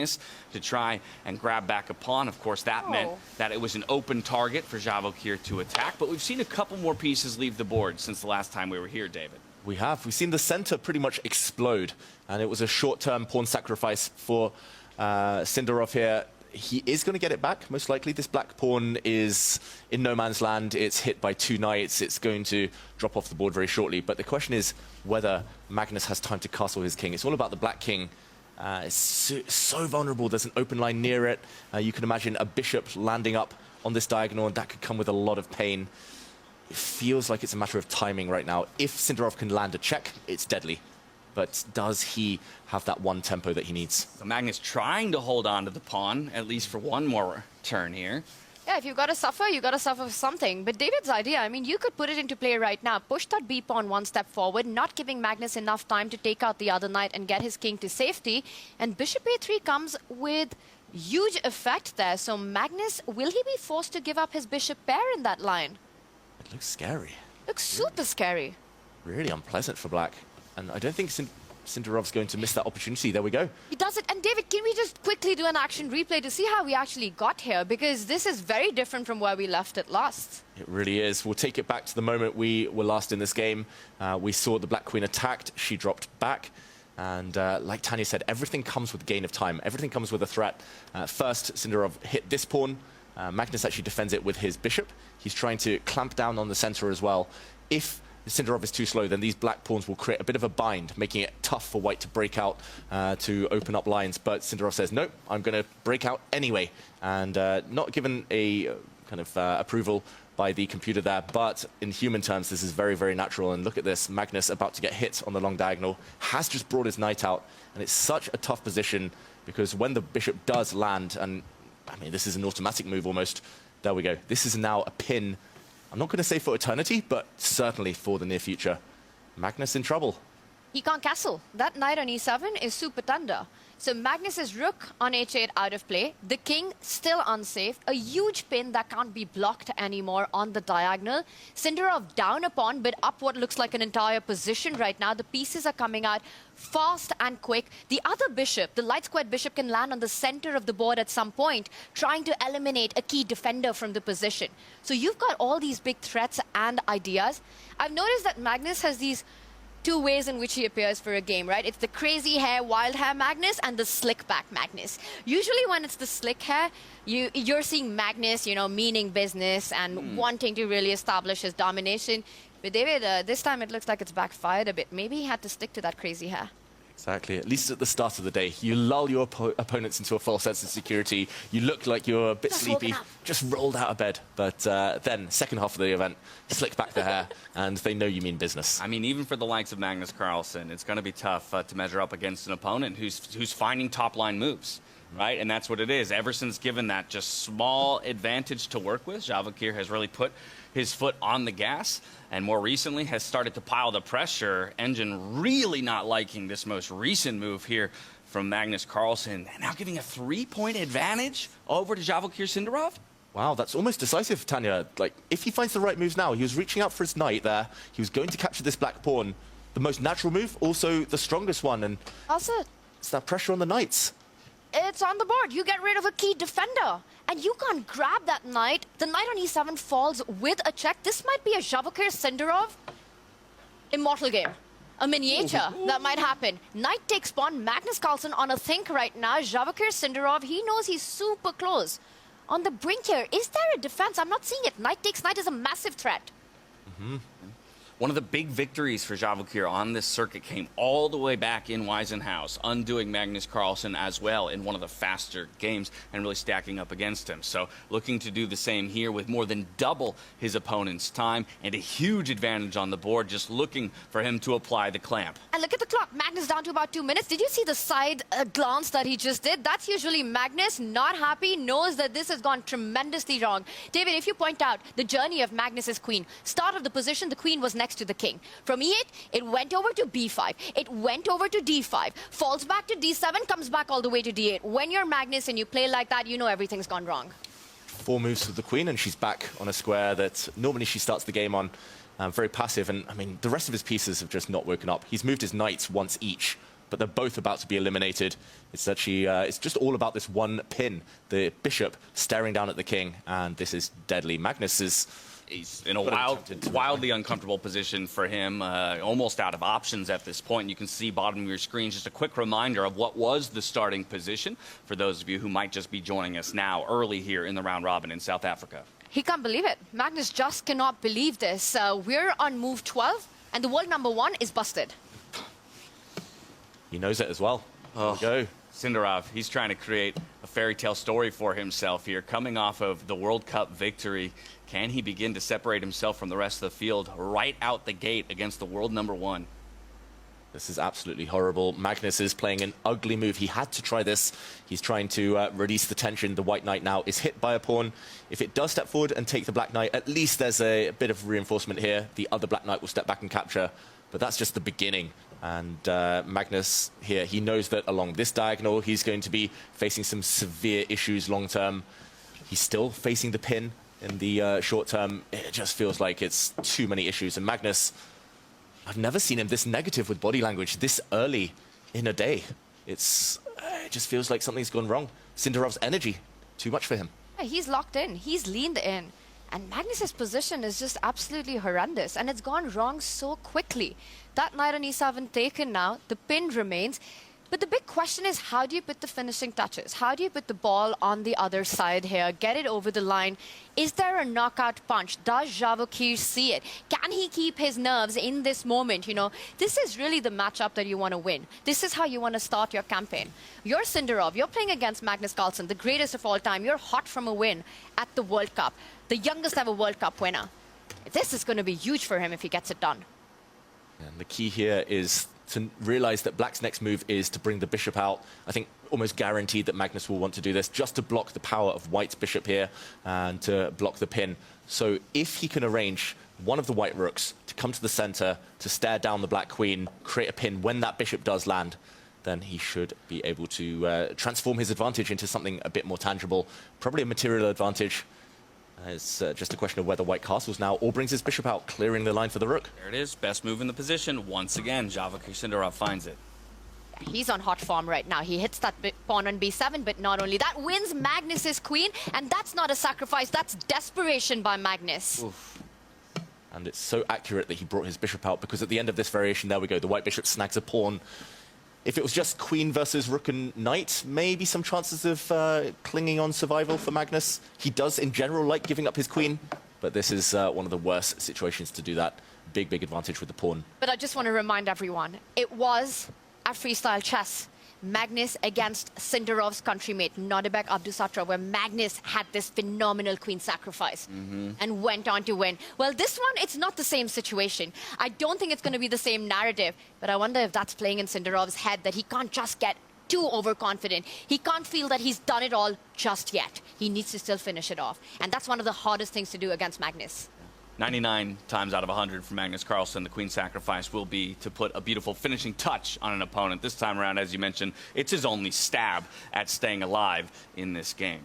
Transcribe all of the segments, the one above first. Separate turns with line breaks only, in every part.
to try and grab back a pawn. Of course, that meant that it was an open target for Javokhir to attack, but we've seen a couple more pieces leave the board since the last time we were here, David.
We have. We've seen the center pretty much explode, and it was a short-term pawn sacrifice for Sindarov here. He is going to get it back, most likely. This black pawn is in no man's land. It's hit by 2 knights. It's going to drop off the board very shortly. But the question is whether Magnus has time to castle his king. It's all about the black king. It's so vulnerable. There's an open line near it. You can imagine a bishop landing up on this diagonal, and that could come with a lot of pain. It feels like it's a matter of timing right now. If Sindarov can land a check, it's deadly. But does he have that one tempo that he needs?
So Magnus trying to hold on to the pawn, at least for one more turn here.
Yeah, if you've got to suffer, you've got to suffer for something. But David's idea, I mean, you could put it into play right now. Push that b-pawn 1 step forward, not giving Magnus enough time to take out the other knight and get his king to safety. And bishop a3 comes with huge effect there. So Magnus, will he be forced to give up his bishop pair in that line?
It looks scary.
Looks super scary.
Really unpleasant for black. And I don't think Sindarov's going to miss that opportunity. There we go.
He does it. And David, can we just quickly do an action replay to see how we actually got here? Because this is very different from where we left it last.
It really is. We'll take it back to the moment we were last in this game. We saw the black queen attacked. She dropped back. And like Tanya said, everything comes with gain of time. Everything comes with a threat. First, Sindarov hit this pawn. Magnus actually defends it with his bishop. He's trying to clamp down on the center as well. If Sindarov is too slow, then these black pawns will create a bit of a bind, making it tough for white to break out, to open up lines. But Sindarov says, no, I'm going to break out anyway. And not given a kind of approval by the computer there, but in human terms, this is very, very natural. And look at this, Magnus about to get hit on the long diagonal, has just brought his knight out. And it's such a tough position, because when the bishop does land, and I mean, this is an automatic move almost. There we go. This is now a pin. I'm not going to say for eternity, but certainly for the near future. Magnus in trouble.
He can't castle. That knight on e7 is super tender. So Magnus's rook on h8 out of play. The king still unsafe. A huge pin that can't be blocked anymore on the diagonal. Sindarov down a pawn, but up what looks like an entire position right now. The pieces are coming out fast and quick. The other bishop, the light squared bishop, can land on the center of the board at some point, trying to eliminate a key defender from the position. So you've got all these big threats and ideas. I've noticed that Magnus has these 2 ways in which he appears for a game, right? It's the crazy hair, wild hair Magnus and the slick back Magnus. Usually when it's the slick hair, you're seeing Magnus, you know, meaning business and wanting to really establish his domination. But David, this time it looks like it's backfired a bit. Maybe he had to stick to that crazy hair.
Exactly. At least at the start of the day, you lull your opponents into a false sense of security. You look like you're a bit sleepy, just rolled out of bed. But then, second half of the event, slick back the hair, and they know you mean business.
I mean, even for the likes of Magnus Carlsen, it's going to be tough to measure up against an opponent who's finding top-line moves, right? And that's what it is. Ever since given that just small advantage to work with, Javokhir has really put his foot on the gas, and more recently has started to pile the pressure. Engine really not liking this most recent move here from Magnus Carlsen, and now giving a 3-point advantage over to Javokhir Sindarov.
Wow, that's almost decisive, Tanya. Like, if he finds the right moves now, he was reaching out for his knight there. He was going to capture this black pawn. The most natural move, also the strongest one, and
Also,
it's that pressure on the knights.
it's on the board. You get rid of a key defender. And you can't grab that knight. The knight on e7 falls with a check. This might be a Javokhir Sindarov immortal game. A miniature that might happen. Knight takes pawn. Magnus Carlsen on a think right now. Javokhir Sindarov, he knows he's super close. On the brink here, is there a defense? I'm not seeing it. Knight takes knight is a massive threat.
One of the big victories for Javokhir on this circuit came all the way back in Weisenhaus, undoing Magnus Carlsen as well in one of the faster games and really stacking up against him. So looking to do the same here with more than double his opponent's time and a huge advantage on the board, just looking for him to apply the clamp.
And look at the clock. Magnus down to about 2 minutes. Did you see the side glance that he just did? That's usually Magnus, not happy, knows that this has gone tremendously wrong. David, if you point out the journey of Magnus's queen, start of the position, the queen was next to the king. From e8, it went over to b5. It went over to d5. Falls back to d7, comes back all the way to d8. When you're Magnus and you play like that, you know everything's gone wrong.
4 moves with the queen, and she's back on a square that normally she starts the game on. Very passive, and I mean, the rest of his pieces have just not woken up. He's moved his knights once each but they're both about to be eliminated. It's actually, it's just all about this one pin. The bishop staring down at the king, and this is deadly. Magnus is...
He's in a wildly uncomfortable position for him, almost out of options at this point. You can see bottom of your screen just a quick reminder of what was the starting position for those of you who might just be joining us now early here in the round robin in South Africa.
He can't believe it. Magnus just cannot believe this. We're on move 12, and the world #1 is busted.
He knows it as well. There we go.
Sindarov, he's trying to create a fairy tale story for himself here. Coming off of the World Cup victory, can he begin to separate himself from the rest of the field right out the gate against the world #1?
This is absolutely horrible. Magnus is playing an ugly move. He had to try this. He's trying to release the tension. The white knight now is hit by a pawn. If it does step forward and take the black knight, at least there's a bit of reinforcement here. The other black knight will step back and capture, but that's just the beginning. And Magnus here, he knows that along this diagonal, he's going to be facing some severe issues long term. He's still facing the pin in the short term. It just feels like it's too many issues. And Magnus, I've never seen him this negative with body language this early in a day. It just feels like something's gone wrong. Sindarov's energy, too much for him.
Yeah, he's locked in. He's leaned in. And Magnus's position is just absolutely horrendous. And it's gone wrong so quickly. That knight on e7 taken now. The pin remains. But the big question is, how do you put the finishing touches? How do you put the ball on the other side here? Get it over the line? Is there a knockout punch? Does Javokhir see it? Can he keep his nerves in this moment? You know, this is really the matchup that you want to win. This is how you want to start your campaign. You're Sindarov. You're playing against Magnus Carlsen, the greatest of all time. You're hot from a win at the World Cup, the youngest ever World Cup winner. This is going to be huge for him if he gets it done.
And the key here is to realize that Black's next move is to bring the bishop out. I think almost guaranteed that Magnus will want to do this just to block the power of White's bishop here and to block the pin. So if he can arrange one of the white rooks to come to the center, to stare down the black queen, create a pin when that bishop does land, then he should be able to transform his advantage into something a bit more tangible, probably a material advantage. It's just a question of whether White castles now or brings his bishop out, clearing the line for the rook.
There it is. Best move in the position. Once again, Javokhir Sindarov finds it.
He's on hot form right now. He hits that pawn on b7, but not only that, wins Magnus's queen. And that's not a sacrifice. That's desperation by Magnus.
Oof. And it's so accurate that he brought his bishop out, because at the end of this variation, there we go, the white bishop snags a pawn. If it was just queen versus rook and knight, maybe some chances of clinging on survival for Magnus. He does, in general, like giving up his queen, but this is one of the worst situations to do that. Big, big advantage with the pawn.
But I just want to remind everyone, it was at Freestyle Chess, Magnus against Sindarov's countrymate, Nodebek Abdusatra, where Magnus had this phenomenal queen sacrifice and went on to win. Well, this one, it's not the same situation. I don't think it's going to be the same narrative, but I wonder if that's playing in Sindarov's head, that he can't just get too overconfident. He can't feel that he's done it all just yet. He needs to still finish it off. And that's one of the hardest things to do against Magnus.
99 times out of 100 for Magnus Carlsen, the queen sacrifice will be to put a beautiful finishing touch on an opponent. This time around, as you mentioned, it's his only stab at staying alive in this game.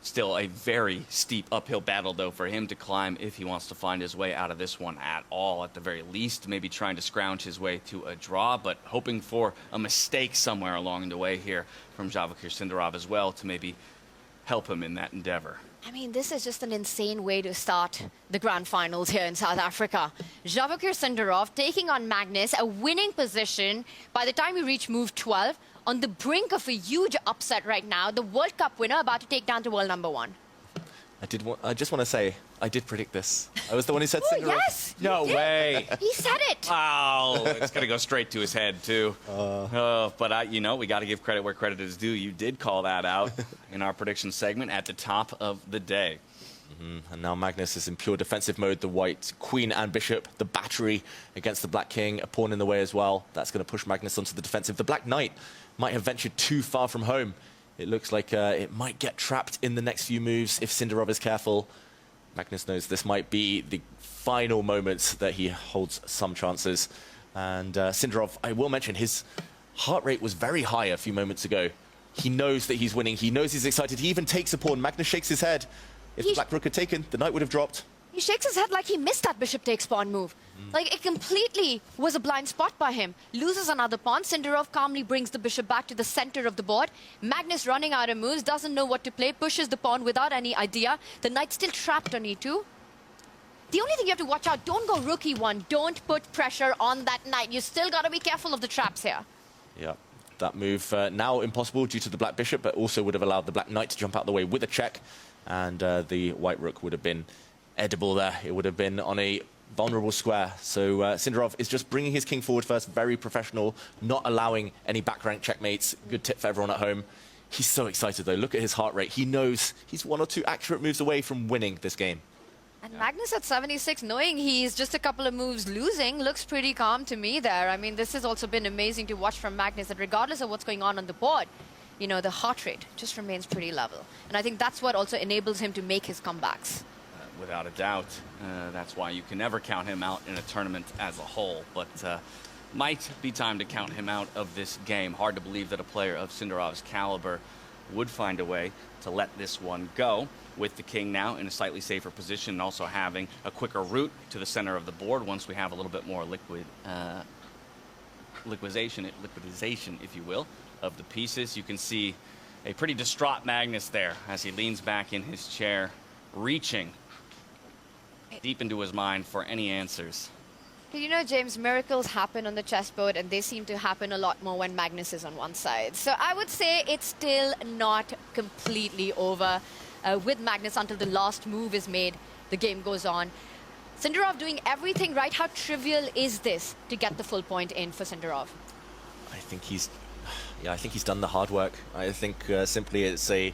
Still a very steep uphill battle, though, for him to climb if he wants to find his way out of this one at all. At the very least, maybe trying to scrounge his way to a draw, but hoping for a mistake somewhere along the way here from Javokhir Sindarov as well to maybe help him in that endeavor.
I mean, this is just an insane way to start the grand finals here in South Africa. Javokhir Sindarov taking on Magnus, a winning position by the time we reach move 12, on the brink of a huge upset right now. The World Cup winner about to take down to world #1.
I just want to say, I did predict this. I was the one who said Sindarov.
Yes!
No way!
He said it!
Wow, it's going to go straight to his head, too. But, you know, we got to give credit where credit is due. You did call that out in our prediction segment at the top of the day.
And now Magnus is in pure defensive mode. The white queen and bishop, the battery against the black king, a pawn in the way as well. That's going to push Magnus onto the defensive. The black knight might have ventured too far from home. It looks like it might get trapped in the next few moves if Sindarov is careful. Magnus knows this might be the final moments that he holds some chances. And Sindarov, I will mention, his heart rate was very high a few moments ago. He knows that he's winning. He knows he's excited. He even takes a pawn. Magnus shakes his head. If the black rook had taken, the knight would have dropped.
He shakes his head like he missed that bishop takes pawn move. Like, it completely was a blind spot by him. Loses another pawn. Sindarov calmly brings the bishop back to the center of the board. Magnus running out of moves, doesn't know what to play, pushes the pawn without any idea. The knight's still trapped on e2. The only thing you have to watch out, don't go rook e1. Don't put pressure on that knight. You still got to be careful of the traps here.
Yeah, that move now impossible due to the black bishop, but also would have allowed the black knight to jump out the way with a check. And the white rook would have been edible there. It would have been on a vulnerable square. So Sindarov is just bringing his king forward first, very professional, not allowing any back rank checkmates. Good tip for everyone at home. He's so excited though. Look at his heart rate. He knows he's 1 or 2 accurate moves away from winning this game.
And Magnus at 76, knowing he's just a couple of moves losing, looks pretty calm to me there. I mean, this has also been amazing to watch from Magnus, that regardless of what's going on the board, you know, the heart rate just remains pretty level. And I think that's what also enables him to make his comebacks.
Without a doubt. That's why you can never count him out in a tournament as a whole. But might be time to count him out of this game. Hard to believe that a player of Sindarov's caliber would find a way to let this one go, with the king now in a slightly safer position, and also having a quicker route to the center of the board once we have a little bit more liquidization, if you will, of the pieces. You can see a pretty distraught Magnus there as he leans back in his chair, reaching deep into his mind for any answers.
You know, James, miracles happen on the chessboard, and they seem to happen a lot more when Magnus is on one side. So I would say it's still not completely over with Magnus until the last move is made. The game goes on. Sindarov doing everything right. How trivial is this to get the full point in for Sindarov?
I think he's done the hard work. I think simply it's a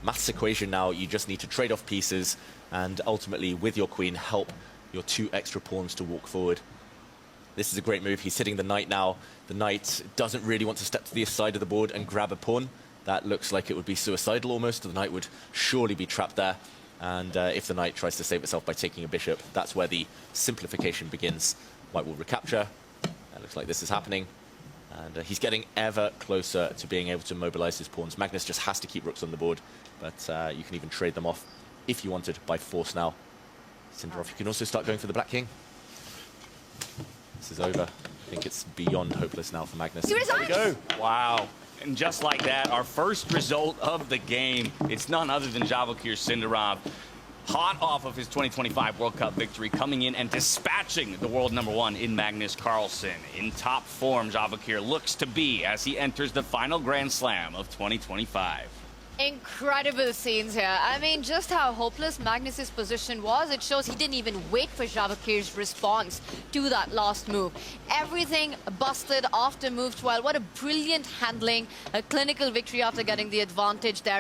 maths equation now. You just need to trade off pieces and ultimately, with your queen, help your 2 extra pawns to walk forward. This is a great move. He's hitting the knight now. The knight doesn't really want to step to the side of the board and grab a pawn. That looks like it would be suicidal almost. The knight would surely be trapped there. And if the knight tries to save itself by taking a bishop, that's where the simplification begins. White will recapture. It looks like this is happening. And he's getting ever closer to being able to mobilize his pawns. Magnus just has to keep rooks on the board, but you can even trade them off if you wanted by force now. Sindarov, you can also start going for the black king. This is over. I think it's beyond hopeless now for Magnus.
He resigned!
There we go. Wow. And just like that, our first result of the game, it's none other than Javokhir Sindarov, hot off of his 2025 World Cup victory, coming in and dispatching the world #1 in Magnus Carlsen. In top form, Javokhir looks to be as he enters the final Grand Slam of 2025.
Incredible scenes here. I mean, just how hopeless Magnus's position was. It shows he didn't even wait for Javokhir's response to that last move. Everything busted after move 12. What a brilliant handling, a clinical victory after getting the advantage there.